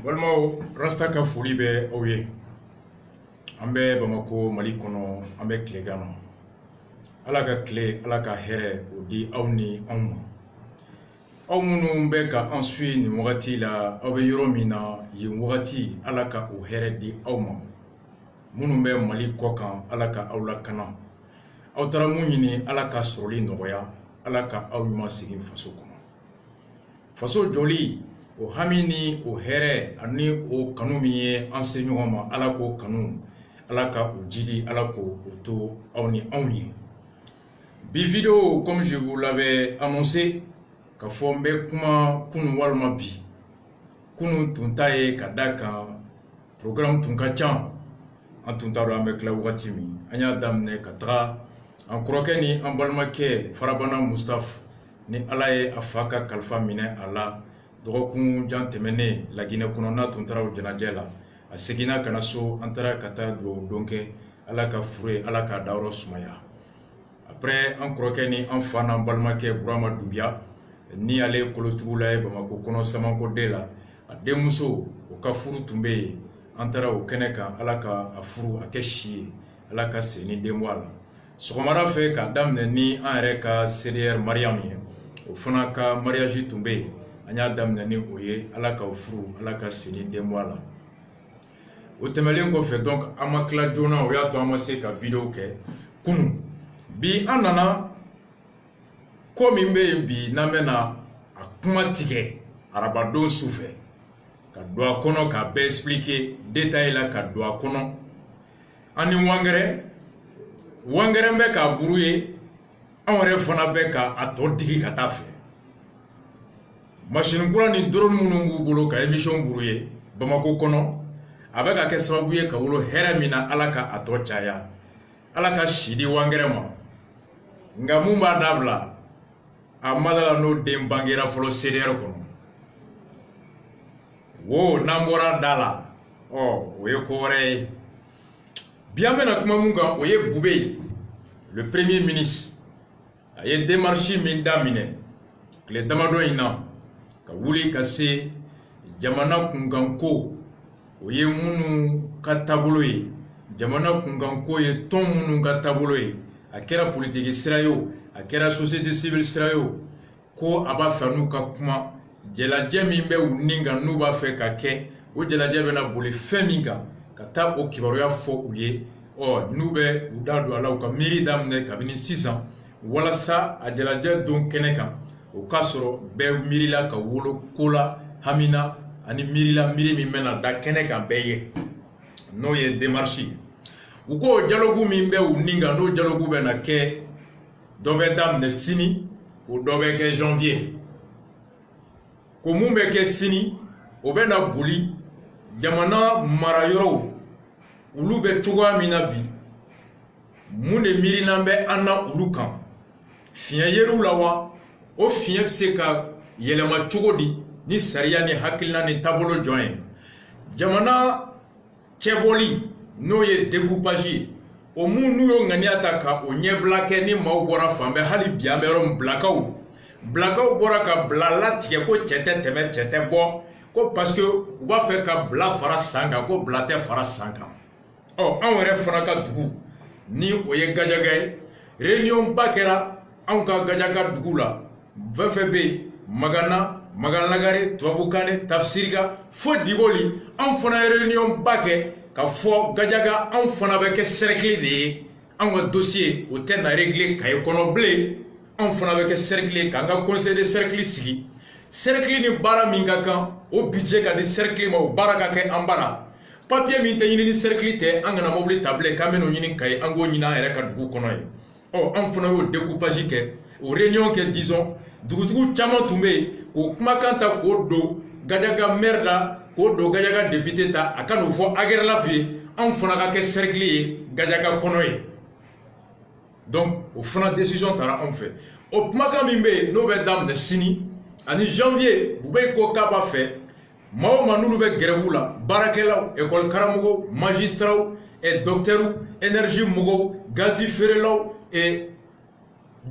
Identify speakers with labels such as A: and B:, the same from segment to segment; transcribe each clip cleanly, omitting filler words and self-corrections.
A: Walma rasta ka foli bɛ aw ye. An bɛ Bamako Mali kɔnɔ, an bɛ tilegan na. Ala ka tile, Ala ka hɛrɛ o di aw ni anw ma. Aw minnu bɛ ka an suit nin wagati la, aw bɛ yɔrɔ min na, yen wagati Ala ka o hɛrɛ di aw ma. Minnu bɛ Mali kɔ kan, Ala ka aw lakana. Aw taara mun ɲini, Ala ka sɔrɔli nɔgɔya, Ala ka aw ɲuman segin faso kɔnɔ. Faso jɔli, o hami ni o hɛrɛ ani o kanu min ye an se ɲɔgɔn ma, Ala k'o kanu, Ala ka o jidi, Ala k'o to aw ni anw ye. Bi vidéo, comme je vous l'avais annoncé, ka fɔ n bɛ kuma kunu walima bi. Kunu tun ta ye ka da kan programme tun ka ca. An tun t'a dɔn an bɛ tila wagati min. An y'a daminɛ ka taga an kɔrɔkɛ ni an balimakɛ Farabana Mustapha ni Ala ye a fa ka kalifa minɛ a la. Dɔgɔkun jan tɛmɛnen Laginɛ kɔnɔ n'a tun taara o jɛnajɛ la. A seginna ka na so, an taara ka taa dugawu don kɛ. Ala ka furu ye, Ala ka dayɔrɔ sumaya. Après an kɔrɔkɛ ni an fa n'an balimakɛ Burama Dunbiya ni ale kolotugu la ye Bamako kɔnɔ Samankoden la. A denmuso o ka furu tun bɛ yen. An taara o kɛnɛ kan, Ala ka a furu a kɛ si ye. Ala ka se ni den bɔ a la. Sɔgɔmada fɛ k'a daminɛ ni an yɛrɛ ka CDR Mariam ye. O fana ka mariage tun bɛ yen. An y'a daminɛ ni o ye. Ala ka o furu, Ala ka se ni den bɔ a la. O tɛmɛlen kɔfɛ donc an ma tila joona, o y'a to an ma se ka vidéo kɛ kunu. Bi an nana ko min bɛ yen bi n'an bɛ na a kuma tigɛ arabadon su fɛ. Ka don a kɔnɔ k'a bɛɛ expliquer détail la ka don a kɔnɔ. An ni Wangɛrɛ bɛ k'a buru ye, anw yɛrɛ fana bɛ k'a tɔ digi ka taa fɛ. Machine kura ni drone minnu b'u bolo ka émission buru ye Bamako kɔnɔ, a bɛ ka kɛ sababu ye ka wolo hɛrɛ min na, Ala ka a tɔ caya. Ala ka si di Wangɛrɛ ma. Nka mun b'a dabila, a madala n'o den bangera fɔlɔ CDR kɔnɔ. Wo n'an bɔra da la, o ye ko wɛrɛ ye. Bi an bɛna kuma mun kan, o ye Bube ye, le premier ministre. A ye démarche min daminɛ tile damadɔ in na ka wuli ka se jamana kunkanko. O ye minnu ka taabolo ye. Jamana kunkanko ye tɔn minnu ka taabolo ye. A kɛra politique sira ye o, a kɛra société civile sira ye o, ko a b'a fɛ n'u ka kuma. Jɛlajɛ min bɛ u nin kan n'u b'a fɛ ka kɛ, o jɛlajɛ bɛna boli fɛn min kan ka taa o kibaruya fɔ u ye. N'u bɛ u da don a la, u ka miiri daminɛ kabini sisan, walasa a jɛlajɛ don kɛnɛ kan, o k'a sɔrɔ bɛɛ miirila ka wolo ko la, hamina ani miirila miiri min bɛna da kɛnɛ kan bɛɛ ye. N'o ye démarche ye. U ko dialogue min bɛ u nin kan, n'o dialogue bɛna kɛ, dɔ bɛ daminɛ sini, o dɔ bɛ kɛ janvier. Ko mun bɛ kɛ sini, o bɛna boli jamana mara yɔrɔw. Olu bɛ cogoya min na bi, mun de miirina bɛ an na olu kan. Fiɲɛ yer'u la wa? O fiɲɛ bɛ se ka yɛlɛma cogo di ni sariya ni hakilina ni taabolo jɔn ye. Jamana cɛbɔli n'o ye découpage ye, o mun n'u y'o ŋaniya ta ka o ɲɛbila kɛ ni maaw bɔra fan bɛɛ, hali bi an bɛ yɔrɔ min, Bilakaw bɔra ka bila latigɛ ko cɛ tɛ tɛmɛ, cɛ tɛ bɔ, ko parce que u b'a fɛ ka bila fara san kan, ko bila tɛ fara san kan. Anw yɛrɛ fana ka dugu ni o ye Gajaga ye, réunion ba kɛra anw ka Gajaga dugu la. Fɛn fɛn bɛ yen, Magana, Maganlagare, Tubabukane, Tafsirika, fo Diboli, anw fana ye réunion ba kɛ ka fɔ Gajaga anw fana bɛ kɛ cercle de ye. Anw ka dossier o tɛ na régler Kayi kɔnɔ bilen. Anw fana bɛ kɛ cercle ye k'an ka conseil de cercle sigi. Cercle ni baara min ka kan, o budget ka di cercle ma, o baara ka kɛ an bara. Papier min tɛ ɲini ni cercle tɛ, an kana mobili ta bilen k'an bɛ n'o ɲini Kayi, an k'o ɲini an yɛrɛ ka dugu kɔnɔ ye. Anw fana y'o découpage kɛ, o réunion kɛ disons, dugutigiw caman tun bɛ yen, k'o kumakan ta k'o don Gajaga maire la, k'o don Gajaga député ta, a ka n'o fɔ Agɛrɛla fɛ yen, anw fana ka kɛ cercle ye Gajaga kɔnɔ ye. Donc o fana décision taara anw fɛ. O kumakan min bɛ yen n'o bɛ daminɛ sini ani janvier, Bube ko k'a b'a fɛ maa o maa n'olu bɛ grève la, baarakɛlaw, école karamɔgɔw, magistrats, docteurs, énergie mɔgɔw, gazi feerelaw,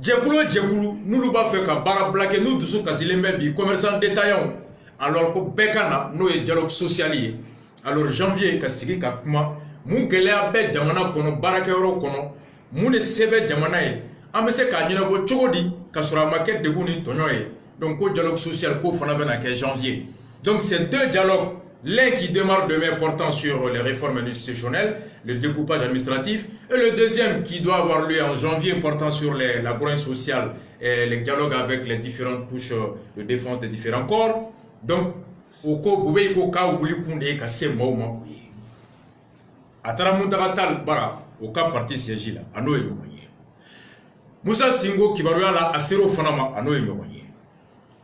A: jɛkulu o jɛkulu n'olu b'a fɛ ka baara bila kɛ, n'u dusu kasilen bɛ bi commerçant détaillant, alors ko bekana no e dialogue social yi alors janvier ka sigi ka kuma mun gɛlɛya bɛ jamana kɔnɔ baarakɛyɔrɔ kɔnɔ mun de se bɛ jamana ye an bɛ se k'a ɲɛnabɔ cogo di ka sɔrɔ a ma kɛ degun ni tɔɲɔ ye donc ko dialogue social ko fana bɛna kɛ janvier donc ces deux dialogues l'un qui démarre demain portant sur les réformes institutionnelles, le découpage administratif, et le deuxième qui doit avoir lieu en janvier portant sur la gouvernance sociale et les dialogues avec les différentes couches de défense des différents corps. Donc, au ko boubé ko ka wuli kunde ka se maw ma ko ye atara mutagatal bara au ka parti siège la ano ye yoye Musa Singo kibaruya la asero fanama ano ye yoye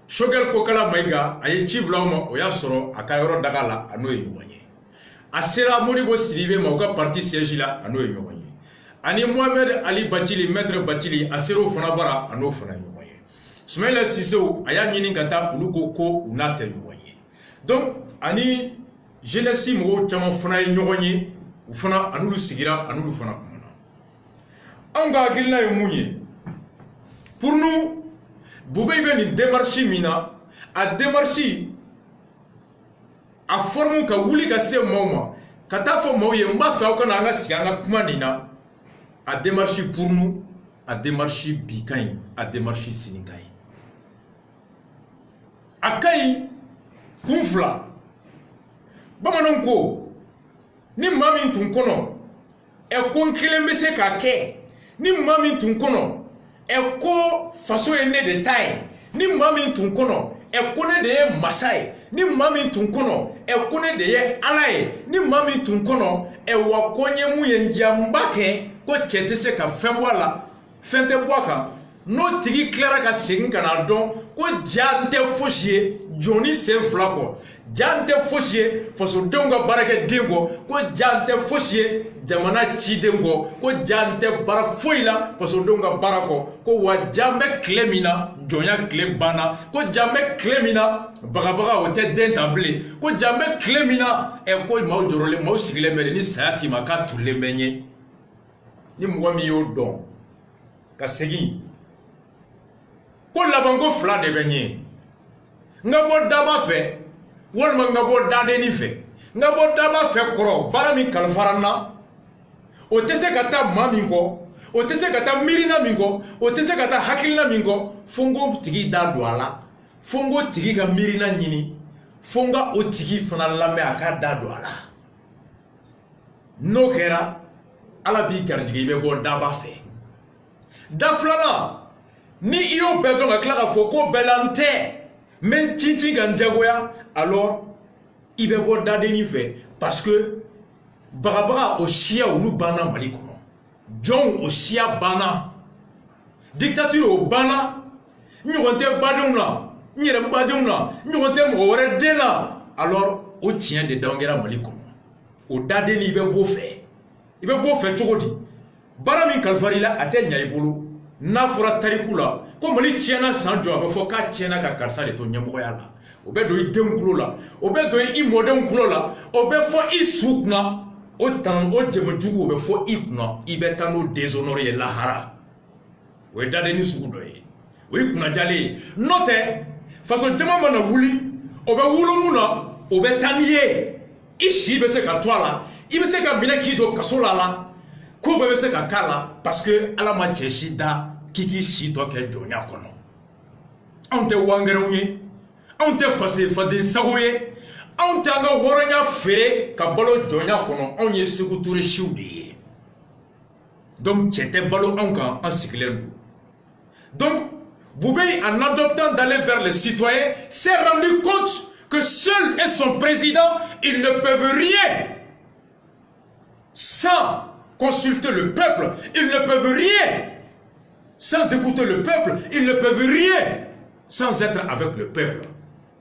A: Shogel ko kala maiga aye chiblawma o ya soro akayoro dagala ano ye yoye asera monibo siribe ma au ka parti siège la ano ye yoye ani Mohamed Ali Bachili maître Bachili asero fanabara ano fana yoye Soumaïla Sissou aya nyini ngata uluko ko unate yoye donc ani jeunesse mo chama fana ñogoñi u fana anulu sigira anulu fana kumana anga akilna yo munye pour nous boubé be ni démarche mina a démarche a forme ka wuli ka se moma kata fo mo ye mba fa ko na nga sianga kumanina a démarche pour nous a démarche bikay a démarche sinikay akai Kunfla bamanan ko ni mami tun kono e kon kelen be se ka ke ni mami tun kono e ko faso ene de taille ni mami tun kono e ko ne de masai ni mami tun kono e ko ne de alaye ni mami tun kono e wa konye mu ye njambake ko chete se ka febwala fente boaka no tigi clara ka segin kana don ko jante fosier Johnny sen flako jante fosier faso donga barake dingo ko jante fosier jamana ci dingo ko jante bara foila faso donga barako ko wa jambe klemina jonya klebana ko jambe klemina bagabaga o te dentable ko jambe klemina e ko maw jorole maw sigile mere ni sayati maka tulle menye ni mwami yo don ka segi ko labango fla de benye ngabo daba fe wolma ngabo dade ni fe ngabo daba fe koro bara mi kalfarana o tese kata mamingo o tese kata mirina mingo o tese kata hakilina mingo fongo tigi da douala fongo tigi ka mirina nyini fonga o tigi fana lambe aka da douala no kera ala bi garjigi be go daba fe daflana ni iyo bedo nga kla ka foko belante men tinti ganjagoya alors il be bo dade ni fait parce que barabara o shia ulu bana mali kono jon o shia bana dictature o bana nyogonte baduna nyere baduna nyogonte mo wore dena alors o tien de dangera mali kono o dade ni be bo fe chogodi bara min kalfarila ate nyaibulu n'a fɔra tariku la ko mali tiɲɛna san jɔ a bɛ fɔ k'a tiɲɛna ka karisa de to ɲɛmɔgɔya la o bɛ don i denw tulo la o bɛ don i mɔdenw tulo la o bɛ fɔ i su kunna o jɛmɛjugu o bɛ fɔ i kunna i bɛ taa n'o déshonoré ye lahara o ye dadenni sugu dɔ ye o ye kunnajalen ye n'o tɛ faso jama mana wuli o bɛ wolo mun na o bɛ taa n'i ye i si bɛ se ka to a la i bɛ se ka minɛ k'i don kaso la ko bɛɛ bɛ se ka k'a la parce que ala ma cɛ si da kiki si tɔ kɛ jɔnya kɔnɔ anw tɛ wangɛrɛw ye anw tɛ faden sago ye anw tɛ an ka hɔrɔnya feere ka balo jɔnya kɔnɔ anw ye Sékou Touré siw de ye donc cɛ tɛ balo anw kan an sigilen don donc Boubé en adoptant d'aller vers les citoyens s'est rendu compte que seul et son président ils ne peuvent rien sans consulter le peuple, ils ne peuvent rien sans écouter le peuple, ils ne peuvent rien sans être avec le peuple.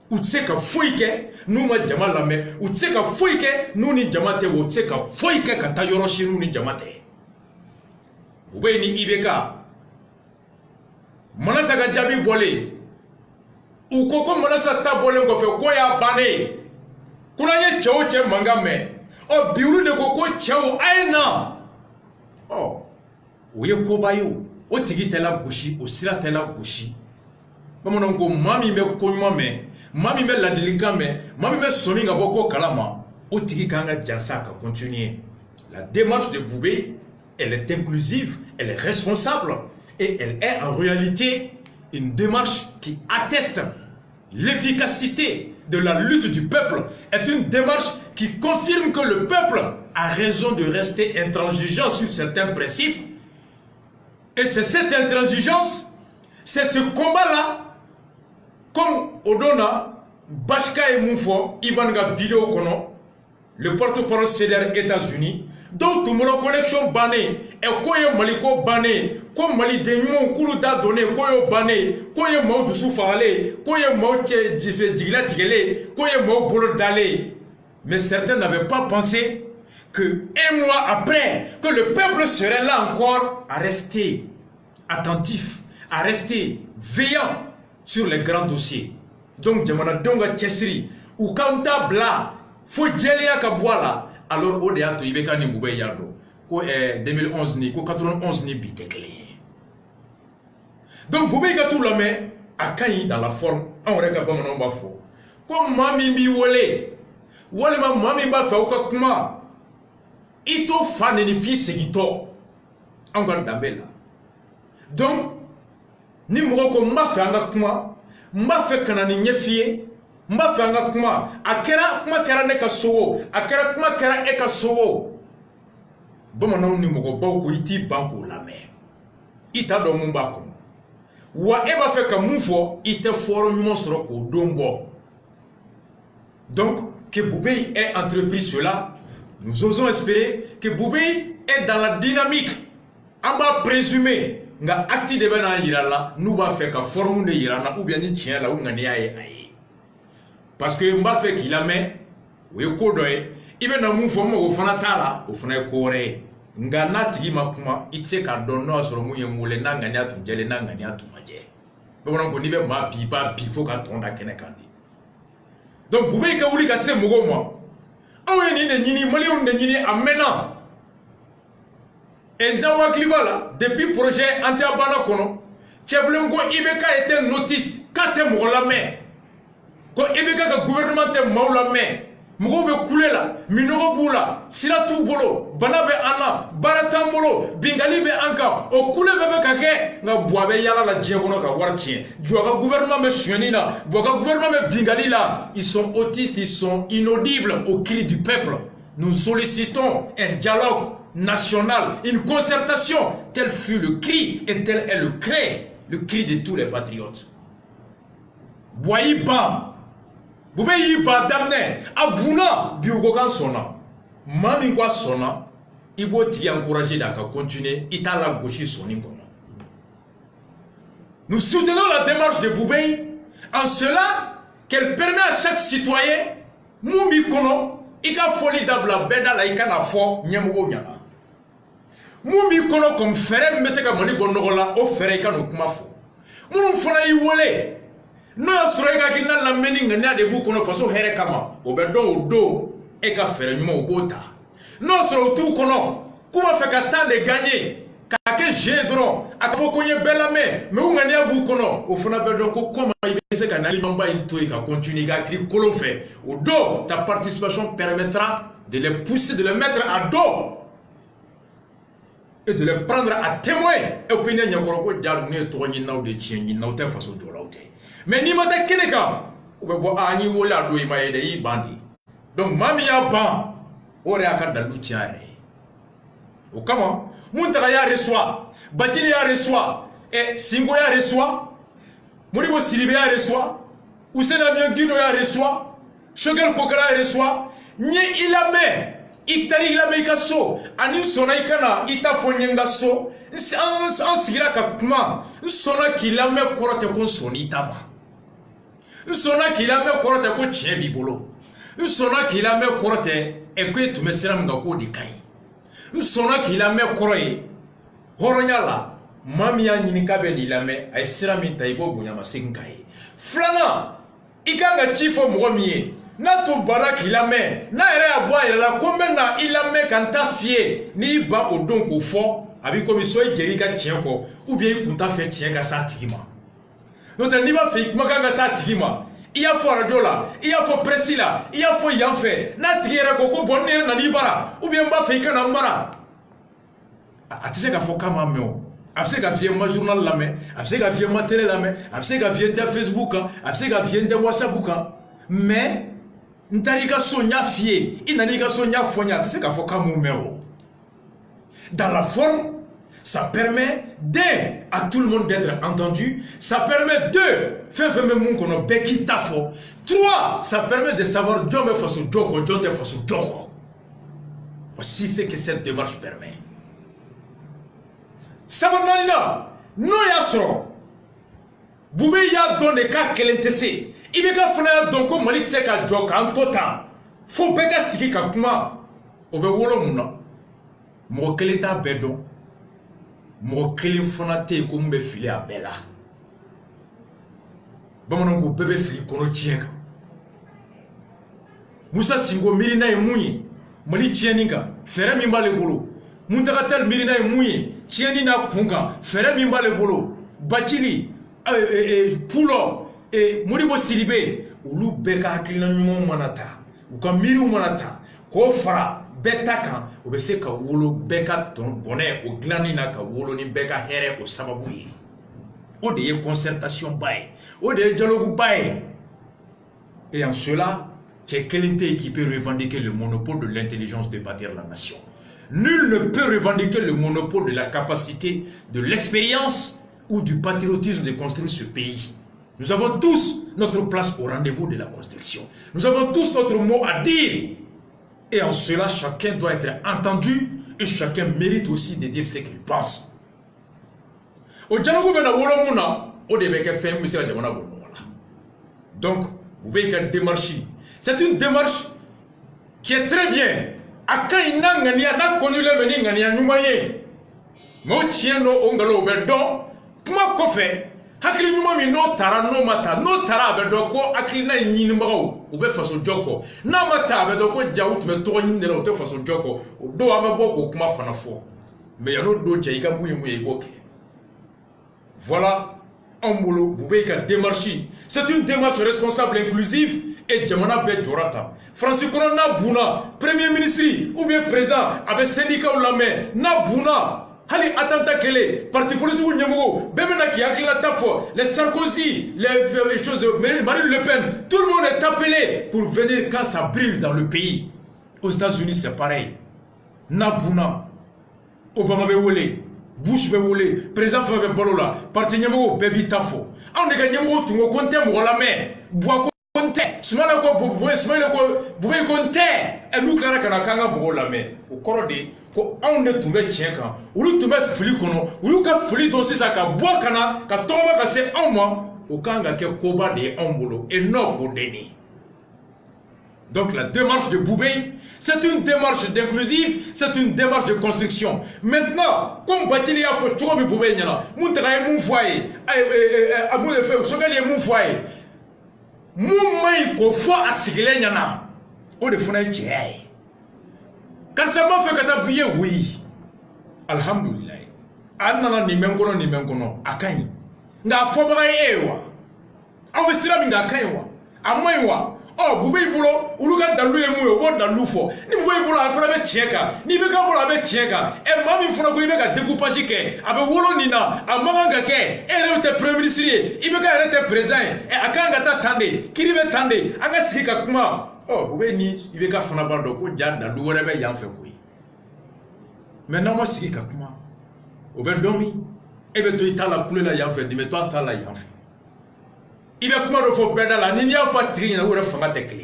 A: Ou tu sais que fouike, nous ma djama lame, ou tu sais que fouike, nous ni djamate, ou tu sais que fouike kata yoroshi nous ni djamate. Boubé ni ibeka, manasa ga jabi bole, ou koko manasa ta bole ngofe koya bane, kuna ye chao che mangame, o biuru de koko chao aina. Oh, oye kobayo, o tigi tela gushi, o sira tela gushi. Bamanan ko mami me konyuma me, Mami me la délicat mais mami me soni nga boko kalama o tigi kanga jansa ka continuer. La démarche de Boubé, elle est inclusive, elle est responsable et elle est en réalité une démarche qui atteste l'efficacité de la lutte du peuple, est une démarche qui confirme que le peuple a raison de rester intransigeant sur certains principes. Et c'est cette intransigeance, c'est ce combat-là, comme Odona, Bashka et Moufo, Ivanga vidéo kono, le porte-parole CDR États-Unis, donc tout le monde collection banné, et koye maliko banné, comme mali denyon kulu da donné, koye banné, koye mau dusu fale, koye mau digla tigele, koye mau bolo dale. Mais certains n'avaient pas pensé que un mois après, que le peuple serait là encore à rester attentif, à rester veillant sur les grands dossiers. Donc, Djamana Donga Tchesri, ou Kanta Bla, faut Djelia Kabwala, alors Odea to Ibeka ni Boubé Yado, ko 2011 ni, ko 91 ni bitekle. Donc, Boubé Gatou la main, a Kayi dans la forme, en regardant mon nom faux. Comme Mami Mi Wole, Wole ma Mami Ba Fauka Kuma, Ito Faneni fils Gito, en Gandabella. Donc, ni moko m'a fait un kuma, m'a fait kanani nyefie, m'a fait un kuma, akera kuma kera neka sowo, akera kuma kera eka sowo. Bon maintenant ni moko boko iti banko la mer. Ita do mumba kono. Wa eba fait ka mufo ite foro nyumo soro ko dombo. Donc que Boubé ait entrepris cela, nous osons espérer que Boubé est dans la dynamique. On va présumer nga acti de bena yirala nous va faire ka forme de yirana ou bien ni tien la ou ngani aye. Parce que mba fait qu'il a met we ko doye ibe na mu fo mo go fana tala o fana ko re nga na tigi makuma itse ka donno asoro mu yengule na ngani atu jele na ngani atu maje bo na ko ni be ma bi ba bi fo ka tonda kene kandi. Donc Boubé ka wuli ka se mo go mo awe ni ne nyini mali on ne nyini amena. Et dans Waklibala, depuis le projet Antiabana Kono, Tcheblengo Ibeka était notice, quand tu es la main. Quand Ibeka le gouvernement est mort la main, Mougo be couler là, Minoro Boula, Siratou Bolo, Banabe Anna, Baratambolo, Bingali be Anka, au couler bebe kake, na boabe yala la djegono ka wartien. Djoga gouvernement me chuenina, Boga gouvernement me Bingali là, ils sont autistes, ils sont inaudibles au cri du peuple. Nous sollicitons un dialogue national, une concertation. Tel fut le cri et tel est le cri de tous les patriotes. Boyiba, Boubéyiba damné, Abouna, Biugogan sona, Mamingwa sona, Ibo t'y encourager à continuer, Ita la gauche sonin comme. Nous soutenons la démarche de Boubé en cela qu'elle permet à chaque citoyen, Moumi Kono, Ika folie d'abla beda la ika na fo nyemugo nyana. Mumi kono comme ferem meseka mani bonogola o fere ika no kuma fo. Munu fona yi wole. No asura ika kinna la meninga na de bu kono faso here kama. Obedo odo eka fere nyuma obota. No asura tu kono kuma feka tande gagner. Kake jedron akafo konye belame me ungani abu kono ofuna bedo ko koma ibese kanali mamba into ika continue ka kri kolo fait au dos ta participation permettra de les pousser de les mettre à dos et de les prendre à témoin et opinion nyakoro ko jaru ne to nyi naw de chien nyi naw te faso do lawte mais ni mata keneka bo anyi wola do imaye de yi bandi donc mami ya ban ore akada lu tiare o kama Muntaka ya reçoit, Batili ya reçoit, et Singo ya reçoit, Moribo Siribe ya reçoit, Ousena Miangino ya reçoit, Shogel Kokara ya reçoit, Nye ilame, Iktari ilame ikaso, Ani sona ikana, Ita fonyenga so, en sigira kakuma, Sona kilame korote kon sonitama, Sona kilame korote kon chien bibolo, Sona kilame korote, Ekwe tumesira mgako di kai. Sona kilame koroye horonyala mami ya nyinika be dilame ay sirami taibo bunyama sengai flana ikanga chifo mwomie na tumbala kilame na ere abwa ere la komena ilame kanta fie ni ba odonko fo abi komiso igerika tienko ou bien kunta fe tienka sa tigima nota ni ba fe kuma kanga sa tigima il y a fort radio là, il y a fort précis là, il y a fort yanfé. N'a tiré koko bonne na libara ou bien ba fait kana mbara. Atise ka fo kama meo. Abse ka vie ma journal la mais, abse ka vie ma télé la mais, abse ka vie de Facebook, abse ka vie de WhatsApp mais ntarika sonya fie, inalika sonya fonya, atise ka fo kama meo. Dans la forme, ça permet à tout le monde d'être entendu. Ça permet faire mon kono beki tafo. 3, ça permet de savoir Dieu me fasse doko, Dieu te fasse doko. Voici ce que cette démarche permet. Sabanalina, no yasro. Boubé ya donné ka kelentese. Ibeka fana donko malik se ka joka en tota. Fo beka siki ka kuma. Obe wolo muna. Mo kelenta bedo. Mo kelin fana te ko mbe fili a bela. Bamanan ko bebe fili kono tienka. Musa Singo mirina e munyi. Mali tieninga. Fere mi mbale bolo. Muntakatel mirina e munyi. Tienina kunga. Fere mi mbale bolo. Bachili. Pulo. Moribo Siribe. Ulu beka hakilina nyumo manata. Uka miri manata. Ko fara. Beta kan o be se ka wolo beka ton bonnet o glani na ka wolo ni beka here o sababu yi o de ye concertation bail o de dialogue bail et en cela c'est quelqu'un qui peut revendiquer le monopole de l'intelligence de bâtir la nation. Nul ne peut revendiquer le monopole de la capacité, de l'expérience ou du patriotisme de construire ce pays. Nous avons tous notre place au rendez-vous de la construction. Nous avons tous notre mot à dire. Et en cela, chacun doit être entendu et chacun mérite aussi de dire ce qu'il pense. Donc, vous voyez qu'une démarche, c'est une démarche qui est très bien. Akai nangania na connu le meni ngania numaye. Mo tieno ongalo bedo. Kuma kofe. Hakili nyuma mi no tara no mata no tara bedo ko akili na nyini mbago ube faso joko na mata bedo ko jaut me to nyini na ute faso joko do amabo ko kuma fana fo mais yano do jaika muyi muyi boke. Voilà un boulot Boubeika démarche. C'est une démarche responsable inclusive et Djamana be Dorata. Francis Corona Bouna, Premier ministre ou bien président avec syndicat ou la main, na Bouna. Hali attentat kele, parti politique ou Nyamou, Bemena qui a la tafo, les Sarkozy, les choses, Marine Le Pen, tout le monde est appelé pour venir quand ça brille dans le pays. Aux États-Unis, c'est pareil. Nabouna, Obama Bewole, Bush Bewole, président Fabien Bolola, parti Nyamou, Bebi Tafo. On est gagné Nyamou, tu me comptes, Moulame, Bois Conte, Smala Bouboué, Smala Boubé Conte, et nous, Clara Kanakanga, Moulame, au Corode. Ko on ne tombé tien kan ulu tombé fili kono ulu ka fili don sisa ka boa kana ka toba ka se en moi o kanga ke koba de en bolo et non ko deni. Donc la démarche de Boubé, c'est une démarche d'inclusive, c'est une démarche de construction. Maintenant, comme Batili a fait tout le Boubé nyana, muntaka mon foyer, amu le fait sogali mon foyer. Mon mai ko fo asigile nyana. O de fona tchai. Quand ça m'a fait que oui. Alhamdulillah. Anna ni menkono akani. Nga foba ewa. Awe sira minga akaiwa. Amaiwa. Oh Boubé bulo uluga dalu emu yo bo dalu fo. Ni Boubé bulo afra be tieka. Ni be ka bulo be tieka. E mami fona ko ibe ka découpage ke. Abe wolo nina amanga ke. Ere te premier ministre. Ibe ka ere te président. E akanga ta tande. Kiribe tande. Anga sikika kuma. Oh, Boubé ni, il veut qu'à faire un bardo, qu'il y a dans le web, il y a un fait. Maintenant, moi, c'est qu'il comment? Au ben domi, et bien, tu as la couleur là, il y a un fait, mais toi, tu as là, il y a un fait. Il veut comment le faut perdre là, il y a un fait, il y a un fait,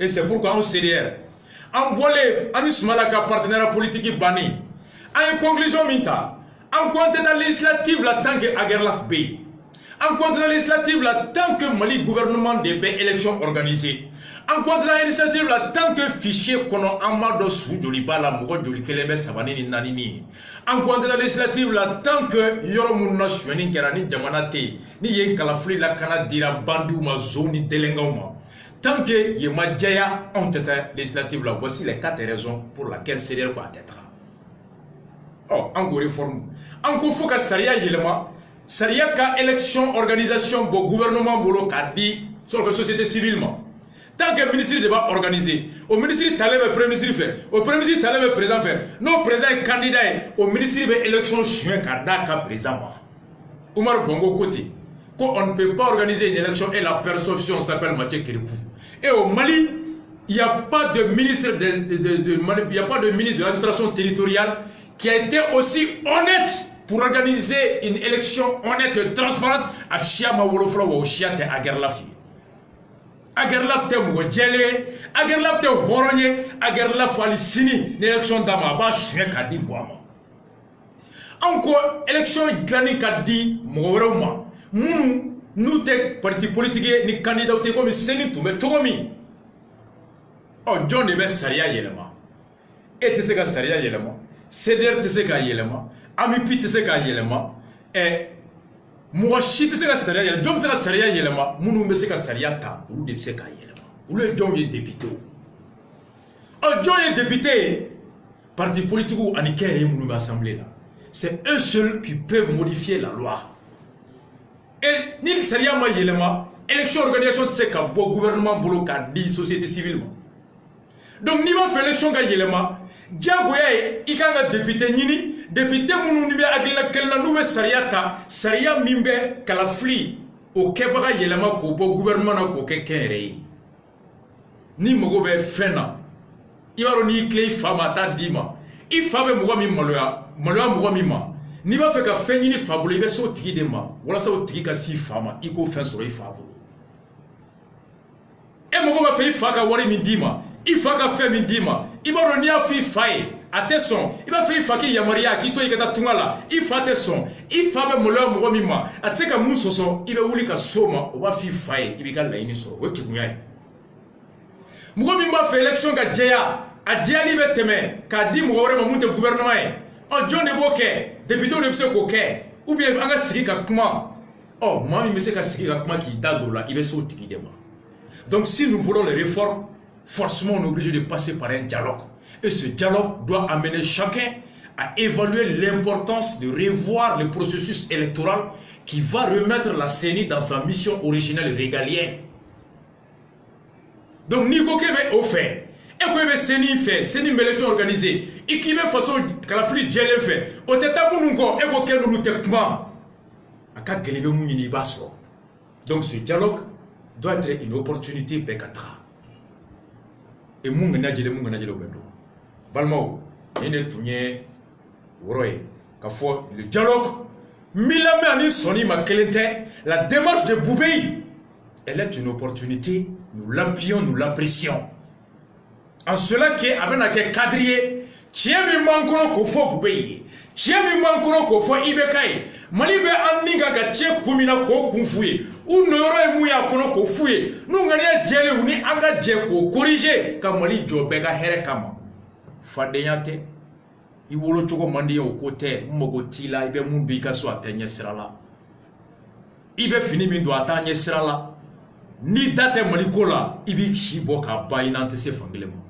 A: et c'est pourquoi on s'est dit, en bolé, en ismalaka partenaire politique banni, en conclusion, minta, en compte dans législative, la tant que Aguerlaf B. En compte de la législative, là, tant que Mali gouvernement des élections organisées. En compte de la législative, là, tant que fichier qu'on a amado sous Joliba, la Mouro Jolikelebe Savanini Nanini. En compte de la législative, là, tant que Yoromuna Chouani Kerani Djamanate, ni Yen Kalafli la Kanadira Bandou ma zone Delengoma. Tant que Yema Djaya ont été législative, là, voici les 4 raisons pour lesquelles c'est quoi être. Oh, en gros réforme. En gros, faut que Saria Yelema. Sariya ka élection organisation bo gouvernement bolo ka di sur la société civile. Tant que le ministre de va organiser, au ministre talé le premier ministre fait, au premier ministre talé le président fait, nos présidents est candidat au ministre de l'élection juin ka président. Oumar Bongo côté, on ne peut pas organiser une élection et la perception s'appelle Mathieu Kirikou. Et au Mali, il n'y a pas de ministre il y a pas de ministre de l'administration territoriale qui a été aussi honnête pour organiser une élection honnête et transparente à Chiama Wolofla ou au Chiate Agerlafi. Agerlaf te Mouadjele, Agerlaf te Horonye, Agerlaf Alisini, l'élection d'Amaba, Chien Kadi Boama. Encore, élection Glani Kadi Mourouma. Nous, te parti politique, ni candidat comme Seni Toume Togomi. Oh, John Nebe Saria Yelema. Et Teseka Saria Yelema. Seder Teseka Yelema. Amipi Teseka Yelema. Et moi, si Teseka Saria Yelema. John Seka Saria Yelema. Mounou Meseka Saria Ta. Ou de Seka Yelema. Ou le John est député. Oh, John est député. Parti politique ou Anike et Mounou Assemblée là. C'est eux seuls qui peuvent modifier la loi. Et ni Saria Ma Yelema. Élection organisation de ce gouvernement bolo ka di société civile. Donc, ni va faire l'élection à Yelema, Diagoye, il y a un député Nini, député Mounounibe, Agila, nouvelle Sariata, Saria Mimbe, Kalafli, au Kebra Yelema, au gouvernement, au Kekere. Ni Mogobe Fena, il va ni clé Famata Dima, il fabe Mouami Maloa, Maloa Mouamima, ni va faire qu'à Fenini Fabule, il va sauter de ma, voilà ça au Tika si Fama, il faut faire sur les Fabule. Et Mogoba fait Faka Wari Midima. Il faut que faire midima. Il va revenir à faire attention. Il va faire faki yamaria qui toi il est tungala. Il faut attention. Il faut que mola mwamima. Ateka musoso. Il va ouli ka soma. On va faire faille. Il va la iniso. Ouais qui mouille. Mwamima fait élection ka Djea. A Djea libe teme. Ka di mwore mamunte gouvernement. Oh John Neboke. Député de Mse Koke. Ou bien anga sigi ka kuma. Oh mami Mse ka sigi ka kuma qui dadola. Il va sauter qui dema. Donc si nous voulons les réformes, forcément, on est obligé de passer par un dialogue. Et ce dialogue doit amener chacun à évaluer l'importance de revoir le processus électoral qui va remettre la CENI dans sa mission originelle régalienne. Donc, Nico Kebe au fait, et que CENI fait, CENI élection organisée, et qui veut façon que la flûte gèle fait, au teta mounungo, et que nous techement, à cas que les mounini basso. Donc, ce dialogue doit être une opportunité bécatra. Et munga najele bendo balmao ene tunye woroye ka fo le dialogue milame ani soni makelente la démarche de Boubei elle est une opportunité, nous l'appuyons, nous l'apprécions en cela qui est abena ke quadriller tiemi mankono ko fo Boubei tiemi mankono ko fo Ibekai malibe anninga ka tie kumina ko kunfuye ou n'aurait mouillé à kono ko fouye nous ngania djele uni anga dje ko corriger ka mali jobe ka here kama fadeyate i wolo choko mandi au côté mogo tila ibe mundu ka so atanye sirala ibe fini min do atanye sirala ni date mali kola ibi shibo ka bayinante se fangelemo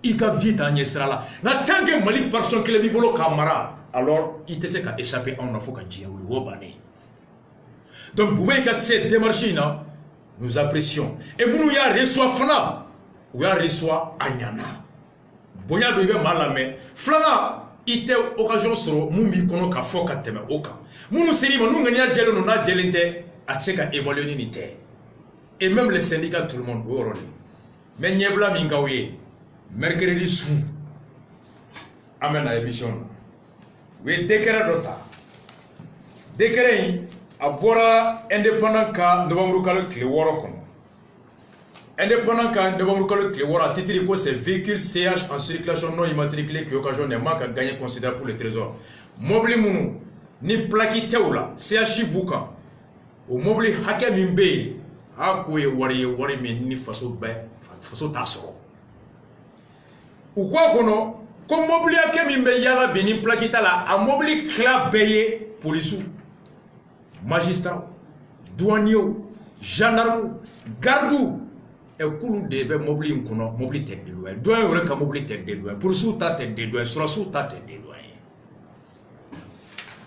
A: ika vite anye sirala na tanke mali personne que le bolo kamara alors il te se ka échapper on a faut ka djia ou wobane. Donc, vous voyez que cette démarche, nous apprécions. Et nous, y a reçoit Fana, ou y a reçoit Anyana. Boya de malame. Flana, il était occasion sur Mumbi Kono Kafo Kateme Oka. Nous seri, nous gagnons Djelo, nous n'a Djelente, à Tseka évaluer l'unité. Et même les syndicats, tout le monde, vous aurez. Mais Niebla Mingaouye, mercredi sous, amène à l'émission. Oui, décret d'Ota. Décret. Abora indépendant ka novembre kalo kile woro kono indépendant ka novembre kalo kile woro titre ko c'est véhicule CH en circulation non immatriculé qui occasionne manque à gagner considérable pour le trésor mobile munu ni plaki tewla CH buka o mobile hake mimbe akwe wari me ni faso taso ou quoi kono comme mobile hake mimbe yala beni plaki tala a mobile club payé police magistrat, douanier, gendarme, gardou, et koulou de mobile mkono, mobile tête de loin. Douanier aurait qu'un mobile tête de loin. Pour sous ta tête de loin, sur sous ta tête de loin.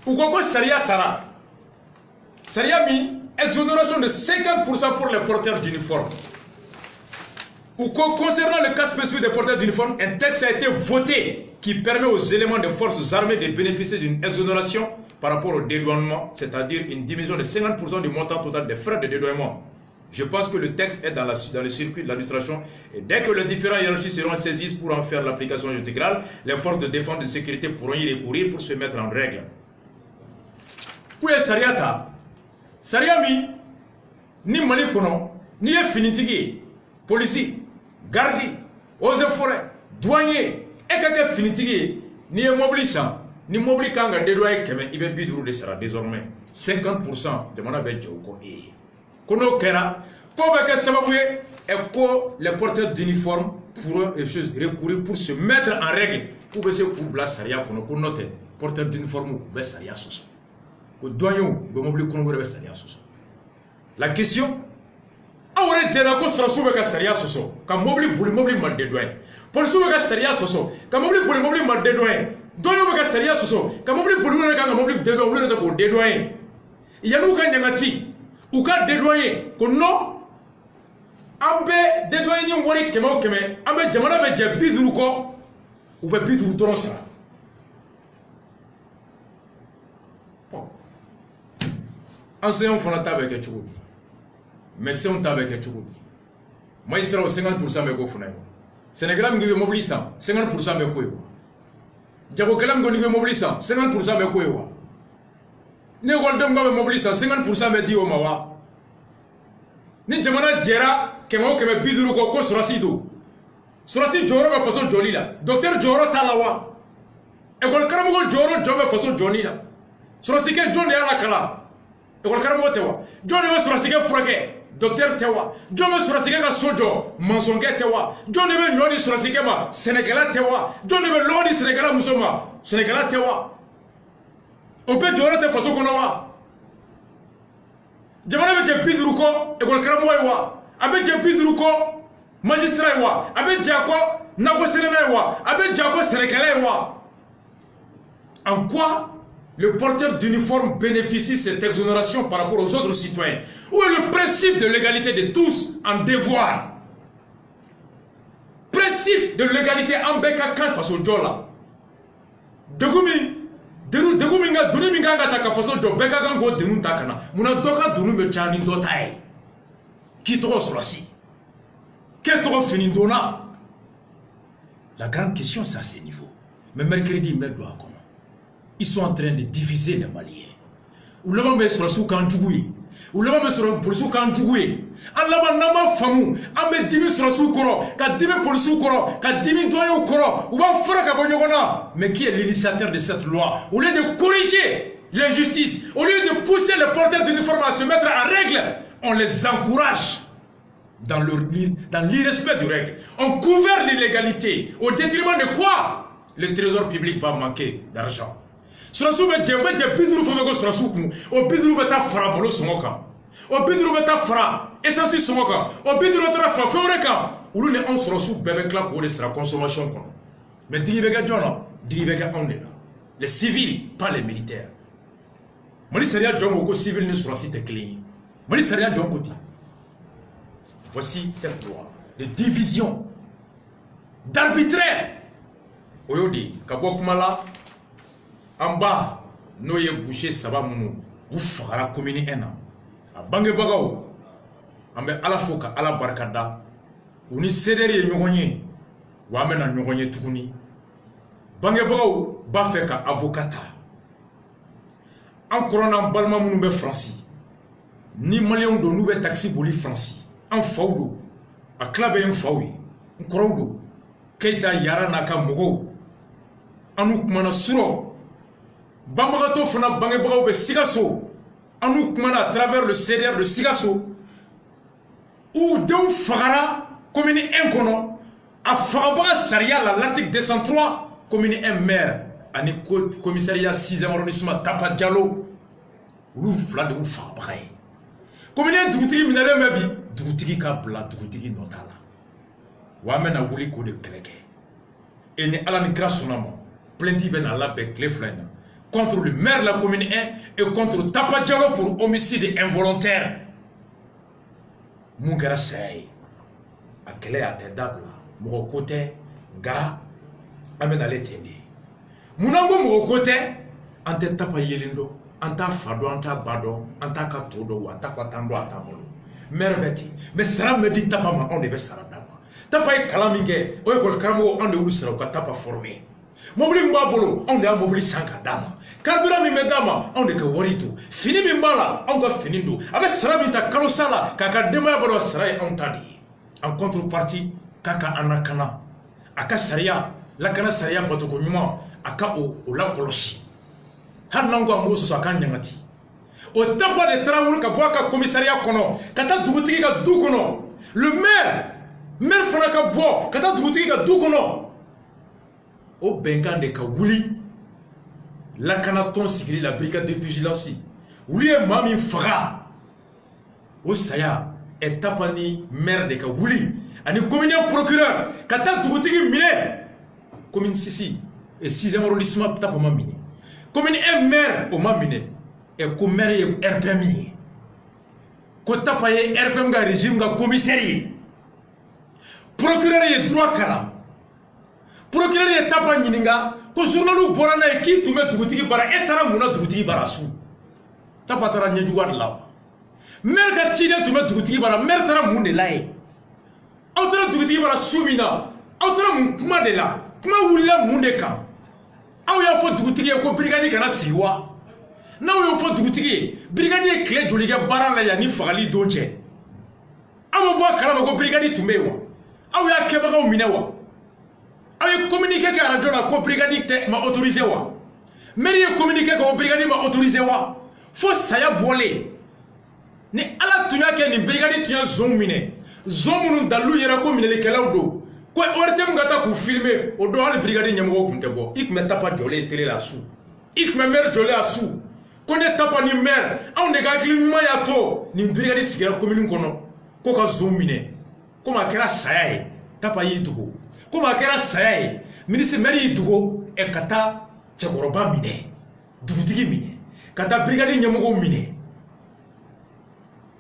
A: Pourquoi Saria Tara? Sariami, exonération de 50% pour les porteurs d'uniformes. Ou concernant le cas spécifique des porteurs d'uniformes, un texte a été voté qui permet aux éléments des forces armées de bénéficier d'une exonération par rapport au dédouanement, c'est-à-dire une diminution de 50% du montant total des frais de dédouanement. Je pense que le texte est dans le circuit de l'administration et dès que les différents hiérarchies seront saisies pour en faire l'application intégrale, les forces de défense et de sécurité pourront y recourir pour se mettre en règle. Où est Sariata? Sariami, ni Mali Kono, ni Finitigi, policier, garde, eaux et forêts, douanier, et quelqu'un Finitigi, ni mobilisant, ni mobilisant, il va bidrou de sera désormais 50% de mon abeille au Koné. Kono Kera, pour que ça va et pour les porteurs d'uniforme pour recourir pour se mettre en règle. Pour que pour bla Saria Kono, pour noter, porteur d'uniforme, ou Saria Soso. La question, awore jena ko sarasu be ka sariya soso ka mobili ma dedouane police be ka sariya soso ka mobili ma dedouane doyo be ka sariya soso ka mobili ka mobili dedouane ko dedouane yanu ka nyangati u ka dedouane ko no ambe dedouane ni wori kemo keme ambe jamana be je biduru ko u be biduru doron sara enseignant fana ta be ke chugo médecin ta be ke chugo magistrat 50% be ko fana Sénégal ngi mobilista 50% be ko yo jago kalam go ngi mobilista 50% be ko yo ne gol dem go mobilista 50% be diwo mawa ni jamana jera kemo keme biduru ko surasi joro be façon joli la docteur joro talawa école karamo joro jobe façon joni la surasi ke joni ala kala école karamo tewa joni be surasi ke frake docteur tewa joni be surasi ke ka sojo mansonge tewa joni be nyoni surasi ke ma sénégalais tewa joni be lodi sénégalais musoma sénégalais tewa on peut joro te façon kono wa jamana be je biduru ko école karamo wa abe je biduru ko magistrat wa abe jako nago sénégalais wa abe jako sénégalais wa. En quoi le porteur d'uniforme bénéficie de cette exonération par rapport aux autres citoyens? Où est le principe de l'égalité de tous en devoir? Principe de l'égalité en beka kan façon jola. Degumi nga duni minga nga ta ka façon jo beka kan go denu ta kana. Muna doka dunu me chani ndota e. Qui trop solasi? Qui trop fini dona? La grande question c'est à ce niveau. Mais mercredi me doit comment? Ils sont en train de diviser les Maliens. Ou le monde sur le souk en Djougoué. Ou le monde sur le souk en Djougoué. Allah nama famu. Ambe dimi sur le souk koro. Ka dimi pour le souk koro. Ka dimi doyo koro. Ou va faire ka bonyogona. Mais qui est l'initiateur de cette loi? Au lieu de corriger l'injustice, au lieu de pousser les porteurs d'uniforme à se mettre en règle, on les encourage dans l'irrespect des règles. On couvre l'illégalité. Au détriment de quoi? Le trésor public va manquer d'argent. Surasu be jembe je biduru fo go surasu ku o biduru be ta fara bolo songoka o biduru be ta fara essence songoka o biduru ta fa fewre ka ulu ne on surasu bebe kla ko de sera consommation kono mais digi be ga jono digi be ga onde les civils pas les militaires mali seria jongo ko civil ne surasi te clean mali seria jongo ti voici cette loi de division d'arbitraire oyodi kabokumala Amba, noye boucher saba munu, ou fara commune ena. A bange bagaw, ambe ala foka, ala barkada, ou ni sederi nyonye, ou amena nyonye tukuni. Bange bagaw, bafeka avocata. En corona balma munu be franci. Ni malion do noube taxi boli franci. En faudo, a klabe en fawi. En koraudo, keita yara naka mogo. Anu kumana suro. Bamagato fana bangebagaw be Sikasso anu kumana à travers le CDR de Sikasso où deux fagara commune 1 kono a fagabaga saria la l'article 203 commune 1 maire ani commissariat 6e arrondissement Tapa Diallo lu fla de fagabaga commune dugutigi minale mebi dugutigi ka bla dugutigi notala wa mena wuli ko de keleke et ni ala ni grâce sonama plainte ben ala be clé flena contre le maire de la commune 1 et contre Tapa Diallo pour homicide involontaire. Mungara Saï, à quelle est attendable, mon côté, gars, amène à l'étendre. Mounango, mon côté, en te tapa yelindo, en ta fado, en ta bado, en ta katodo, en ta kwatando, en ta molo. Merbeti, mais ça me dit tapa ma, on devait saradama. Tapa est kalamingue, ou est kol kramo, on de ousra, ou tapa formé. Mobili mbabolo, on est mobili sanka dama. Karbura mi medama, on est que warito. Fini mi mbala, on doit finindo. Avec sarabita kalosala, kaka demaya balo saray on tadi. En contrepartie, kaka anakana. Aka saria, lakana saria batoko nyuma, aka o la koloshi. Hanango amoso so aka nyangati. O tapa de traoul ka boaka commissariat kono, kata dugutiki ka du kono. Le maire fana ka bo, kata dugutiki ka du kono. Au Bengan de Kawouli, la Canaton Sigli, la brigade de vigilance, Ouli et Mami Fra, au Saya, et Tapani, maire de Kawouli, et communien procureur, Kata Toutigi Mine, commune Sissi, et 6e arrondissement Tapama Mine, commune un maire au Mamine, et commère et RPMI, Kotapaye RPM régime commissariat, procureur et droit Kala. Procureur est tapa nyininga ko journalu borana e ki tume dugutigi bara etara muna dugutigi bara su tapa tara nyeju wad law mer ka chide tume dugutigi bara mer tara munde lay awtara dugutigi bara sumina awtara mun kuma de la kuma wulla munde kan aw ya fo dugutigi ko brigadier kana siwa na yo fo dugutigi brigadier clé jolige bara la ya ni fagali donje aw bo kala ko brigadier tume wa aw ya keba ko minewa. Avec communiqué que la radio la brigadier m'a autorisé wa. Mairie communiqué que brigadier m'a autorisé wa. Faut ça ya bolé. Ni ala tunya ke ni brigadier tunya zomine. Zomunu dalu yera ko minele kala do. Ko orte ngata ku filmer o do hal brigadier nyamo kunte bo. Ik me tapa jolé télé la sou. Ik me mer jolé a sou. Ko ne tapa ni mer. On ne ga klima ya to. Ni brigadier sigera commune kono. Ko ka zomine. Ko ma kera saye. Tapa yidugo. Comme à quel âge, ministre Mary Dugo et Kata Tchakoroba Mine, Doutigi Mine, Kata Brigadier Nyamogo Mine.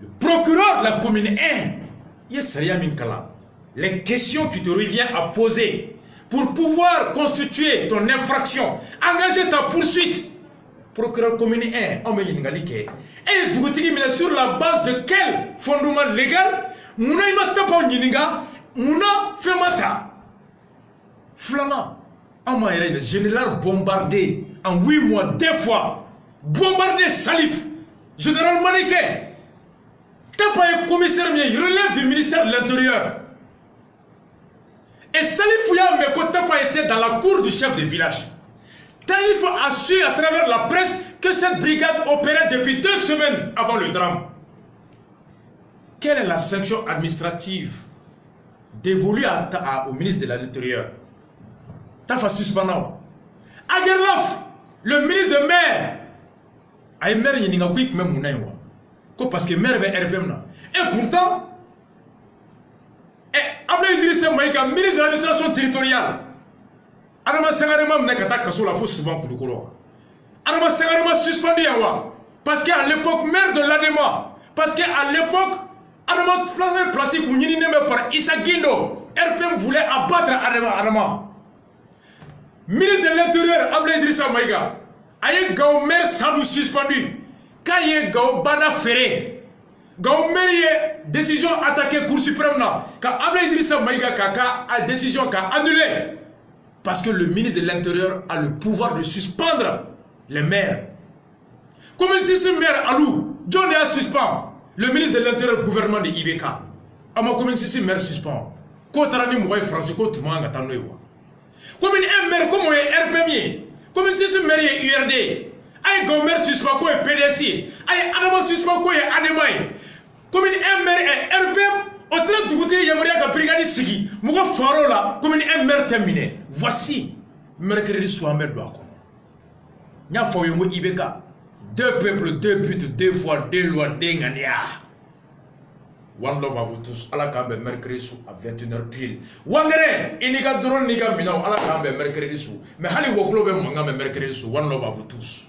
A: Le procureur de la commune 1, Yessaria Minkala, les questions qui te reviennent à poser pour pouvoir constituer ton infraction, engager ta poursuite. Procureur commune 1, on me yingalike. Et Doutigi Mine sur la base de quel fondement légal, Mouna Imata Pa Yininga, Mouna Femata. Flana, le général bombardé en 8 mois, 2 fois. Bombardé Salif, général Maniké. T'as pas un commissaire, il relève du ministère de l'Intérieur. Et Salif Fouya, mais quand t'as pas été dans la cour du chef de village. Taïf a su à travers la presse que cette brigade opérait depuis 2 semaines avant le drame. Quelle est la sanction administrative dévolue au ministre de l'Intérieur? T'as fait suspendre. Agerlof, le ministre de maire, a une maire qui n'a pas même mon parce que maire est RPM. Et pourtant, Abdel Idrissa Maïka, ministre de l'administration territoriale, Adama Sangarema n'a qu'à ta la fausse souvent pour le couloir. Adama Sangarema suspendu parce qu'à l'époque, maire de l'ADEMA, parce qu'à l'époque, Adama placé pour Nini par Issa Guindo, RPM voulait abattre Adama. Ministre de l'Intérieur, Abdel Idrissa Maïga, aye Gao maire Sadou suspendu, Kaye Gao Bana Ferré, Gao maire décision attaquée Cour suprême là, quand Abdel Idrissa Maïga a décision qu'a annulée, parce que le ministre de l'Intérieur a le pouvoir de suspendre les maires. Comme si ce maire Alou, John a suspend le ministre de l'Intérieur, gouvernement de IBK, ama comme si ce maire suspend, Kotarani Mouay français, Kotumanga Tanoewa. Comme un maire comme un RPMI, comme si ce maire est URD, aïe Gomer suspend quoi est PDC, aïe Adama suspend quoi est Ademaï, comme un maire est RPM, au train de goûter Yamaria ka brigade Sigi, Mouga Faro là, comme un maire terminé. Voici, mercredi soir, maire doit comment. Nya Foyongo Ibeka, 2 peuples, 2 buts, 2 voix, 2 lois, 2 ngania. One love à vous tous. Allah kambe mercredi sous à 21h pile. Wangere, iniga drone niga minao. Allah kambe mercredi sous. Mais hali woklo be manga mercredi sous. One love à vous tous.